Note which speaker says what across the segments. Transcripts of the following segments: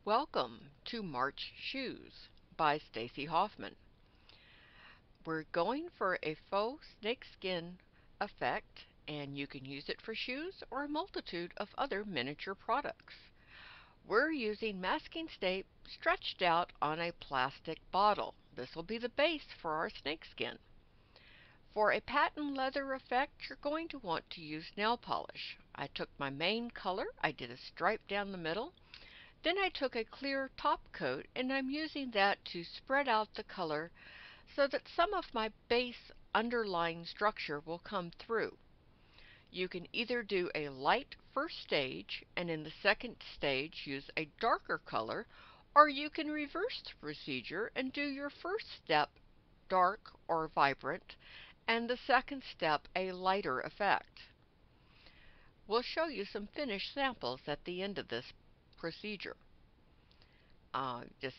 Speaker 1: Welcome to March Shoes by Stacy Hoffman. We're going for a faux snakeskin effect, and you can use it for shoes or a multitude of other miniature products. We're using masking tape stretched out on a plastic bottle. This will be the base for our snakeskin. For a patent leather effect, you're going to want to use nail polish. I took my main color, I did a stripe down the middle. Then I took a clear top coat and I'm using that to spread out the color so that some of my base underlying structure will come through. You can either do a light first stage and in the second stage use a darker color, or you can reverse the procedure and do your first step dark or vibrant and the second step a lighter effect. We'll show you some finished samples at the end of this procedure. Just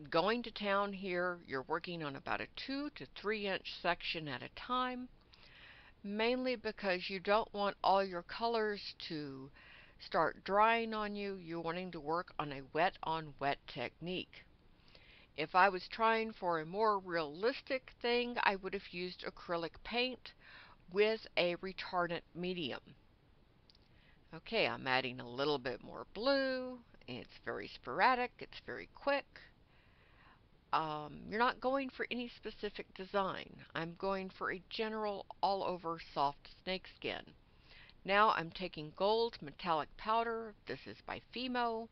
Speaker 1: going to town here, you're working on about a 2 to 3 inch section at a time, mainly because you don't want all your colors to start drying on you. You're wanting to work on a wet on wet technique. If I was trying for a more realistic thing, I would have used acrylic paint with a retardant medium. Okay, I'm adding a little bit more blue. It's very sporadic, it's very quick. You're not going for any specific design. I'm going for a general all-over soft snakeskin. Now I'm taking gold metallic powder, this is by Fimo,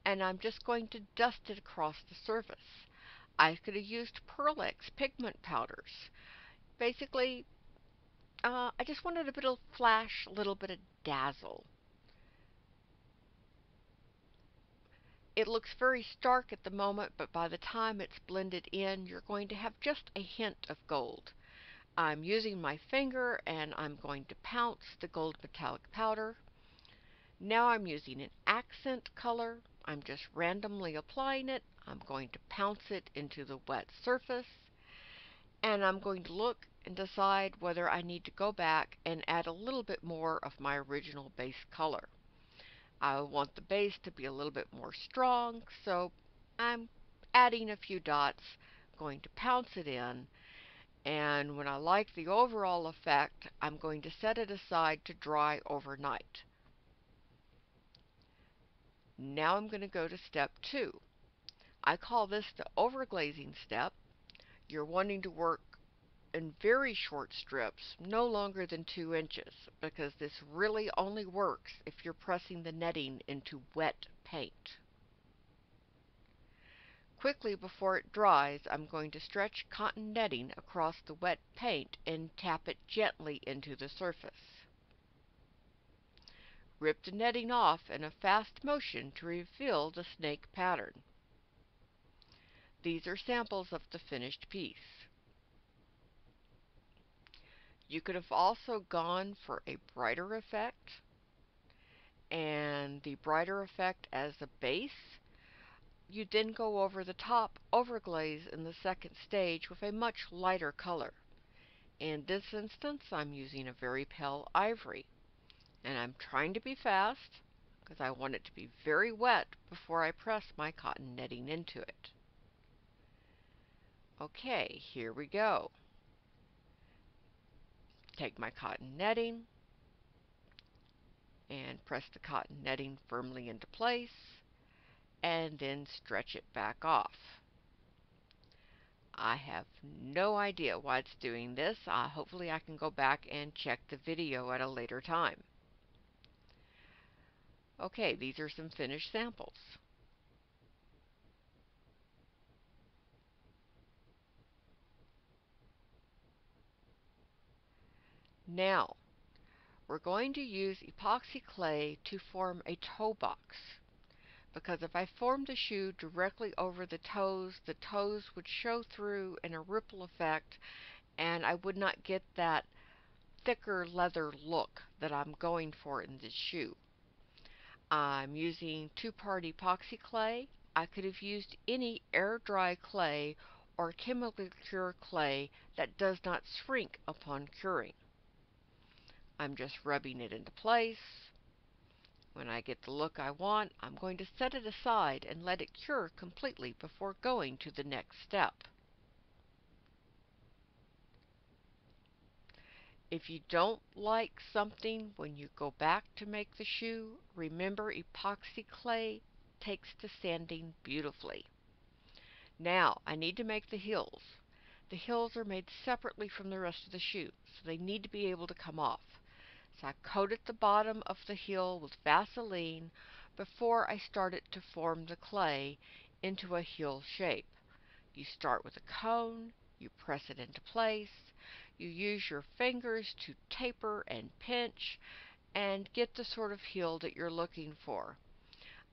Speaker 1: and I'm just going to dust it across the surface. I could have used Pearl X pigment powders. Basically, I just wanted a bit of flash, a little bit of dazzle. It looks very stark at the moment, but by the time it's blended in, you're going to have just a hint of gold. I'm using my finger and I'm going to pounce the gold metallic powder. Now I'm using an accent color. I'm just randomly applying it. I'm going to pounce it into the wet surface. And I'm going to look and decide whether I need to go back and add a little bit more of my original base color. I want the base to be a little bit more strong, so I'm adding a few dots, going to pounce it in, and when I like the overall effect, I'm going to set it aside to dry overnight. Now I'm going to go to step 2. I call this the overglazing step. You're wanting to work in very short strips, no longer than 2 inches, because this really only works if you're pressing the netting into wet paint. Quickly before it dries, I'm going to stretch cotton netting across the wet paint and tap it gently into the surface. Rip the netting off in a fast motion to reveal the snake pattern. These are samples of the finished piece. You could have also gone for a brighter effect, and the brighter effect as a base. You then go over the top overglaze in the second stage with a much lighter color. In this instance, I'm using a very pale ivory, and I'm trying to be fast because I want it to be very wet before I press my cotton netting into it. Okay, here we go. Take my cotton netting and press the cotton netting firmly into place and then stretch it back off. I have no idea why it's doing this. Hopefully I can go back and check the video at a later time. Okay, these are some finished samples. Now, we're going to use epoxy clay to form a toe box, because if I formed the shoe directly over the toes would show through in a ripple effect, and I would not get that thicker leather look that I'm going for in this shoe. I'm using 2-part epoxy clay. I could have used any air dry clay or chemically cure clay that does not shrink upon curing. I'm just rubbing it into place, When I get the look I want, I'm going to set it aside and let it cure completely before going to the next step. If you don't like something when you go back to make the shoe, remember epoxy clay takes to sanding beautifully. Now, I need to make the heels. The heels are made separately from the rest of the shoe, so they need to be able to come off. So I coated the bottom of the heel with Vaseline before I started to form the clay into a heel shape. You start with a cone, you press it into place, you use your fingers to taper and pinch and get the sort of heel that you're looking for.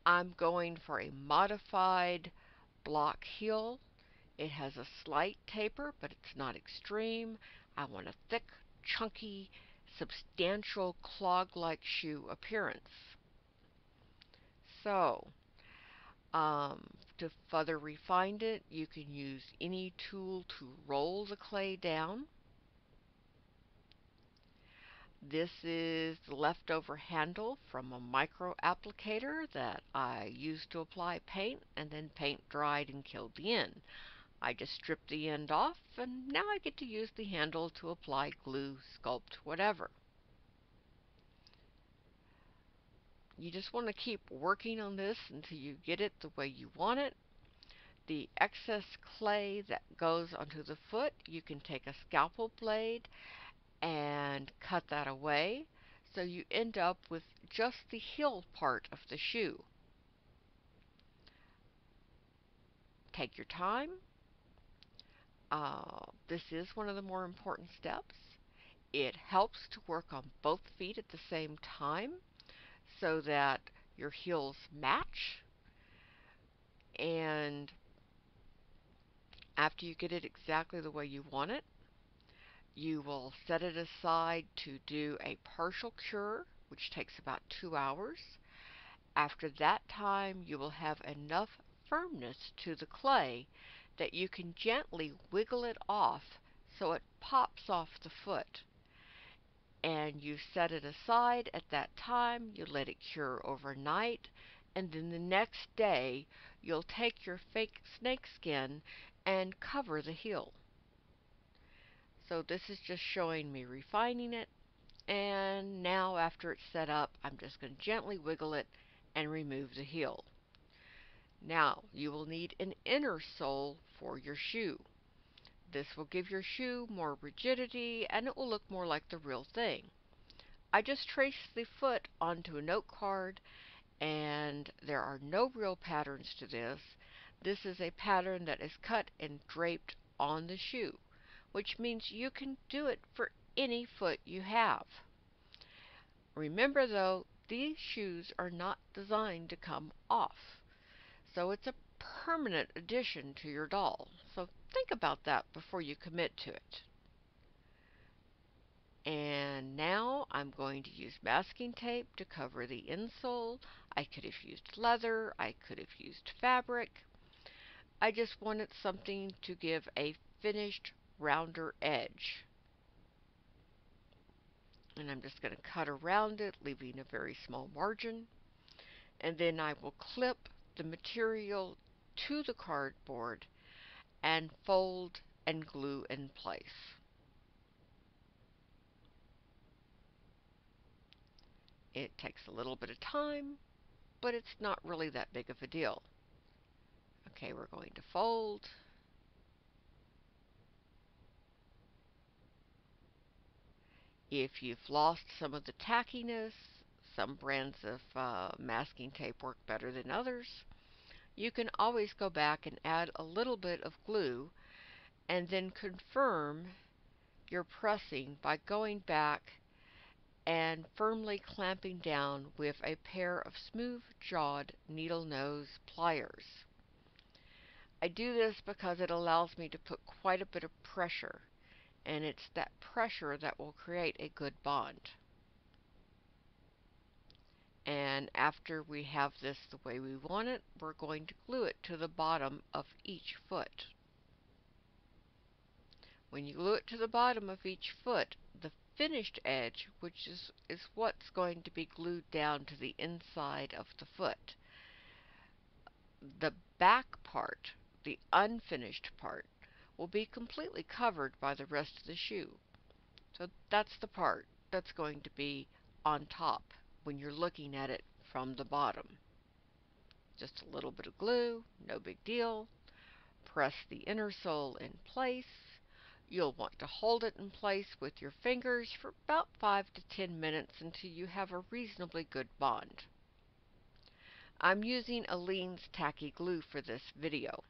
Speaker 1: I'm going for a modified block heel. It has a slight taper, but it's not extreme. I want a thick, chunky, substantial clog-like shoe appearance. So, to further refine it, you can use any tool to roll the clay down. This is the leftover handle from a micro applicator that I used to apply paint, and then paint dried and killed the end. I just stripped the end off, and now I get to use the handle to apply glue, sculpt, whatever. You just want to keep working on this until you get it the way you want it. The excess clay that goes onto the foot, you can take a scalpel blade and cut that away, so you end up with just the heel part of the shoe. Take your time. This is one of the more important steps. It helps to work on both feet at the same time so that your heels match. And after you get it exactly the way you want it, you will set it aside to do a partial cure, which takes about 2 hours. After that time, you will have enough firmness to the clay that you can gently wiggle it off so it pops off the foot. And you set it aside at that time, you let it cure overnight, and then the next day you'll take your fake snakeskin and cover the heel. So this is just showing me refining it, and now after it's set up, I'm just going to gently wiggle it and remove the heel. Now, you will need an inner sole for your shoe. This will give your shoe more rigidity and it will look more like the real thing. I just traced the foot onto a note card, and there are no real patterns to this. This is a pattern that is cut and draped on the shoe, which means you can do it for any foot you have. Remember though, these shoes are not designed to come off, so it's a permanent addition to your doll. So think about that before you commit to it. And now I'm going to use masking tape to cover the insole. I could have used leather, I could have used fabric. I just wanted something to give a finished, rounder edge. And I'm just going to cut around it, leaving a very small margin. And then I will clip the material to the cardboard and fold and glue in place. It takes a little bit of time, but it's not really that big of a deal. Okay, we're going to fold. If you've lost some of the tackiness, some brands of masking tape work better than others. You can always go back and add a little bit of glue and then confirm your pressing by going back and firmly clamping down with a pair of smooth-jawed needle nose pliers. I do this because it allows me to put quite a bit of pressure, and it's that pressure that will create a good bond. And after we have this the way we want it, we're going to glue it to the bottom of each foot. When you glue it to the bottom of each foot, the finished edge, which is what's going to be glued down to the inside of the foot. The back part, the unfinished part, will be completely covered by the rest of the shoe. So that's the part that's going to be on top when you're looking at it from the bottom. Just a little bit of glue, no big deal. Press the inner sole in place. You'll want to hold it in place with your fingers for about 5 to 10 minutes until you have a reasonably good bond. I'm using Aleene's tacky glue for this video.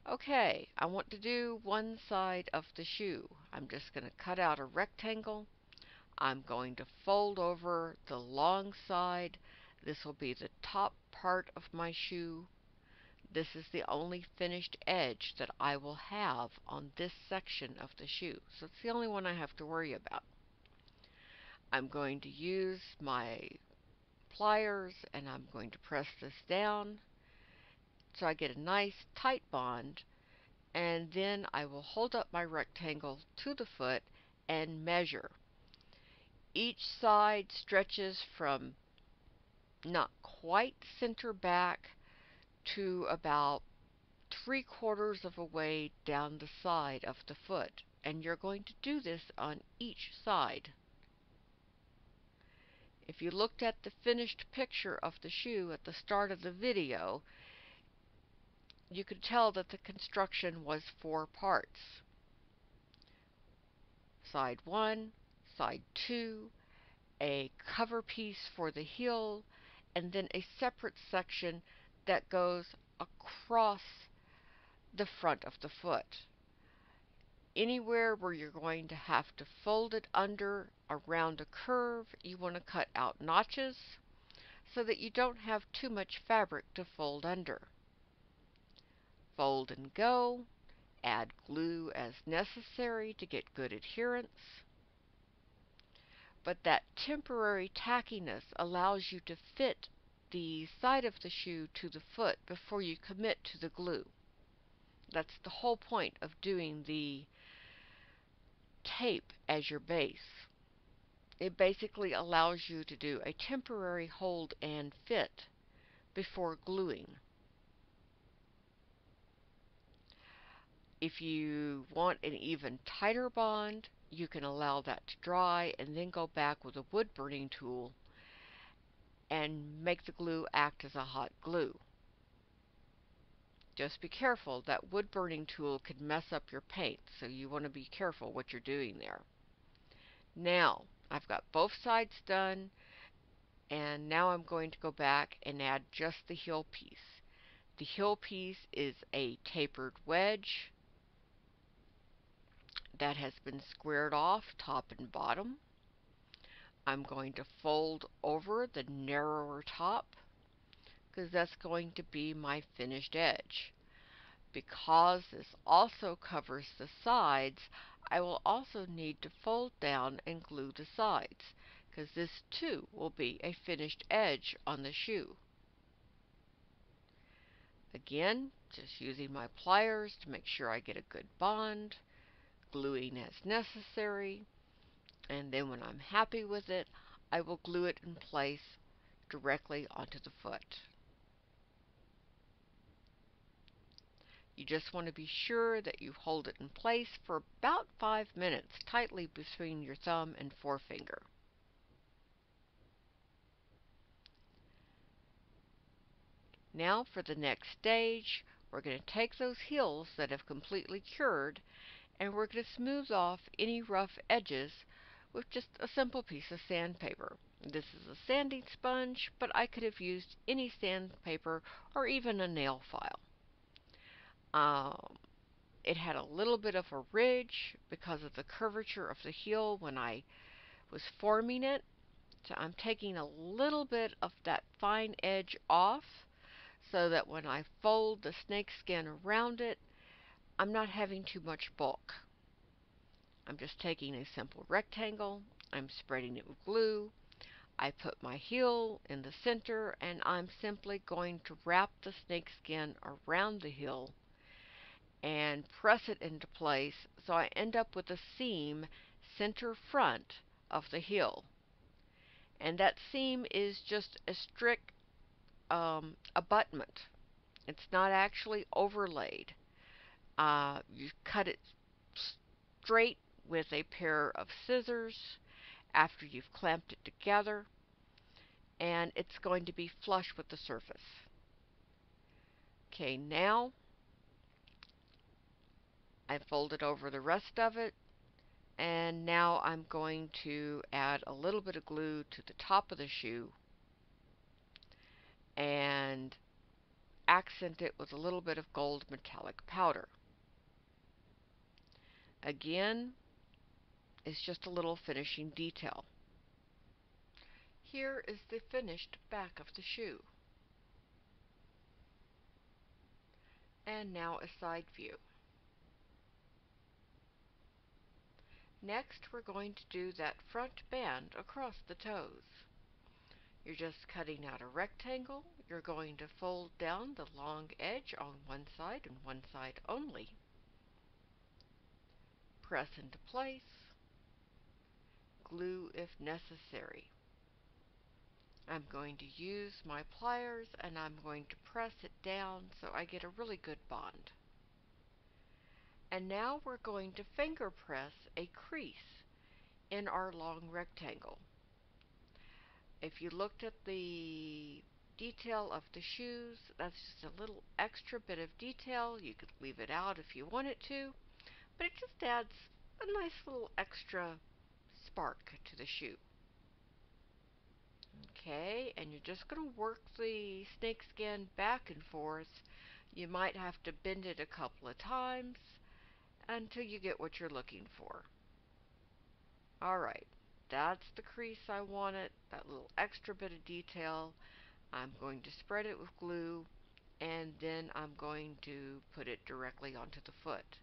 Speaker 1: Okay, I want to do one side of the shoe. I'm just going to cut out a rectangle. I'm going to fold over the long side. This will be the top part of my shoe. This is the only finished edge that I will have on this section of the shoe. So it's the only one I have to worry about. I'm going to use my pliers and I'm going to press this down so I get a nice tight bond, and then I will hold up my rectangle to the foot and measure. Each side stretches from not quite center back to about 3/4 of a way down the side of the foot, and you're going to do this on each side. If you looked at the finished picture of the shoe at the start of the video, you could tell that the construction was 4 parts. Side 1, side 2, a cover piece for the heel, and then a separate section that goes across the front of the foot. Anywhere where you're going to have to fold it under around a curve, you want to cut out notches so that you don't have too much fabric to fold under. Fold and go. Add glue as necessary to get good adherence. But that temporary tackiness allows you to fit the side of the shoe to the foot before you commit to the glue. That's the whole point of doing the tape as your base. It basically allows you to do a temporary hold and fit before gluing. If you want an even tighter bond, you can allow that to dry and then go back with a wood burning tool and make the glue act as a hot glue. Just be careful, that wood burning tool could mess up your paint, so you want to be careful what you're doing there. Now, I've got both sides done, and now I'm going to go back and add just the heel piece. The heel piece is a tapered wedge that has been squared off top and bottom. I'm going to fold over the narrower top because that's going to be my finished edge. Because this also covers the sides, I will also need to fold down and glue the sides, because this too will be a finished edge on the shoe. Again, just using my pliers to make sure I get a good bond, gluing as necessary, and then when I'm happy with it, I will glue it in place directly onto the foot. You just want to be sure that you hold it in place for about 5 minutes, tightly between your thumb and forefinger. Now for the next stage, we're going to take those heels that have completely cured, and we're going to smooth off any rough edges with just a simple piece of sandpaper. This is a sanding sponge, but I could have used any sandpaper or even a nail file. It had a little bit of a ridge because of the curvature of the heel when I was forming it. So I'm taking a little bit of that fine edge off so that when I fold the snakeskin around it, I'm not having too much bulk. I'm just taking a simple rectangle, I'm spreading it with glue, I put my heel in the center, and I'm simply going to wrap the snakeskin around the heel and press it into place so I end up with a seam center front of the heel. And that seam is just a strict abutment. It's not actually overlaid. You cut it straight with a pair of scissors after you've clamped it together, and it's going to be flush with the surface. Okay, now I folded over the rest of it, and now I'm going to add a little bit of glue to the top of the shoe and accent it with a little bit of gold metallic powder. Again, it's just a little finishing detail. Here is the finished back of the shoe. And now a side view. Next, we're going to do that front band across the toes. You're just cutting out a rectangle. You're going to fold down the long edge on one side and one side only. Press into place. Glue if necessary. I'm going to use my pliers and I'm going to press it down so I get a really good bond. And now we're going to finger press a crease in our long rectangle. If you looked at the detail of the shoes, that's just a little extra bit of detail. You could leave it out if you wanted to, but it just adds a nice little extra spark to the shoe. Okay, and you're just going to work the snakeskin back and forth. You might have to bend it a couple of times until you get what you're looking for. Alright, that's the crease I wanted, that little extra bit of detail. I'm going to spread it with glue, and then I'm going to put it directly onto the foot.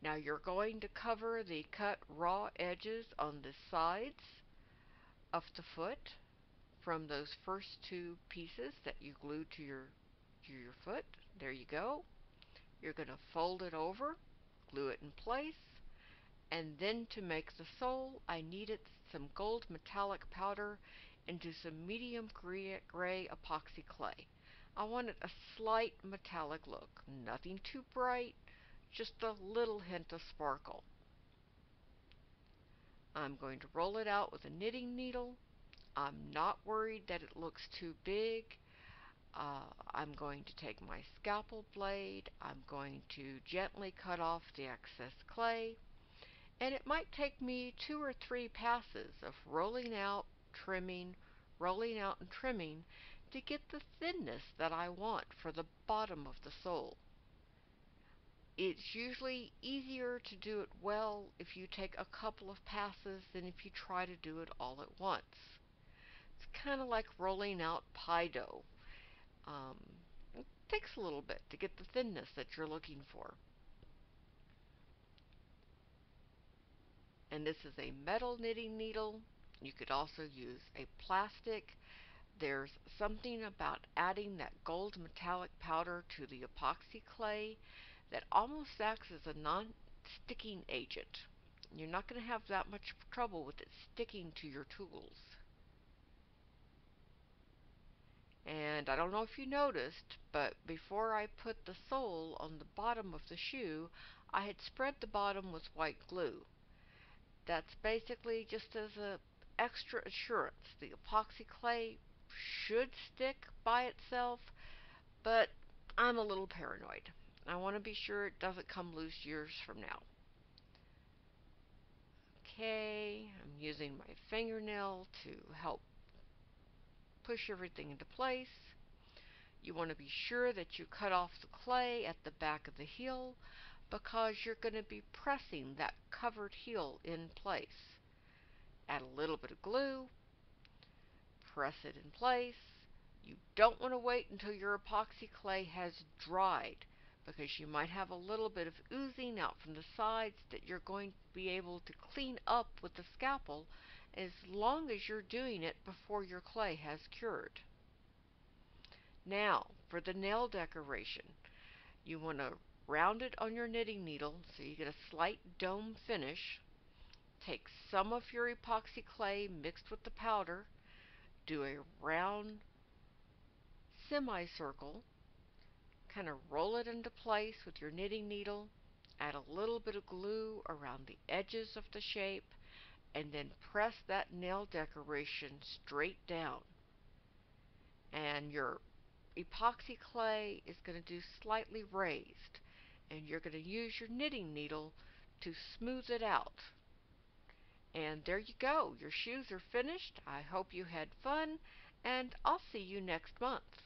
Speaker 1: Now you're going to cover the cut raw edges on the sides of the foot from those first two pieces that you glued to your foot. There you go. You're going to fold it over, glue it in place, and then to make the sole, I needed some gold metallic powder into some medium gray epoxy clay. I wanted a slight metallic look, nothing too bright, just a little hint of sparkle. I'm going to roll it out with a knitting needle. I'm not worried that it looks too big. I'm going to take my scalpel blade. I'm going to gently cut off the excess clay. And it might take me 2 or 3 passes of rolling out, trimming, rolling out and trimming to get the thinness that I want for the bottom of the sole. It's usually easier to do it well if you take a couple of passes than if you try to do it all at once. It's kind of like rolling out pie dough. It takes a little bit to get the thinness that you're looking for. And this is a metal knitting needle. You could also use a plastic. There's something about adding that gold metallic powder to the epoxy clay that almost acts as a non-sticking agent. You're not going to have that much trouble with it sticking to your tools. And I don't know if you noticed, but before I put the sole on the bottom of the shoe, I had spread the bottom with white glue. That's basically just as an extra assurance. The epoxy clay should stick by itself, but I'm a little paranoid. I want to be sure it doesn't come loose years from now. Okay, I'm using my fingernail to help push everything into place. You want to be sure that you cut off the clay at the back of the heel because you're going to be pressing that covered heel in place. Add a little bit of glue, press it in place. You don't want to wait until your epoxy clay has dried because you might have a little bit of oozing out from the sides that you're going to be able to clean up with the scalpel as long as you're doing it before your clay has cured. Now, for the nail decoration, you want to round it on your knitting needle so you get a slight dome finish. Take some of your epoxy clay mixed with the powder, do a round semicircle, kind of roll it into place with your knitting needle, add a little bit of glue around the edges of the shape, and then press that nail decoration straight down. And your epoxy clay is going to do slightly raised, and you're going to use your knitting needle to smooth it out. And there you go. Your shoes are finished. I hope you had fun, and I'll see you next month.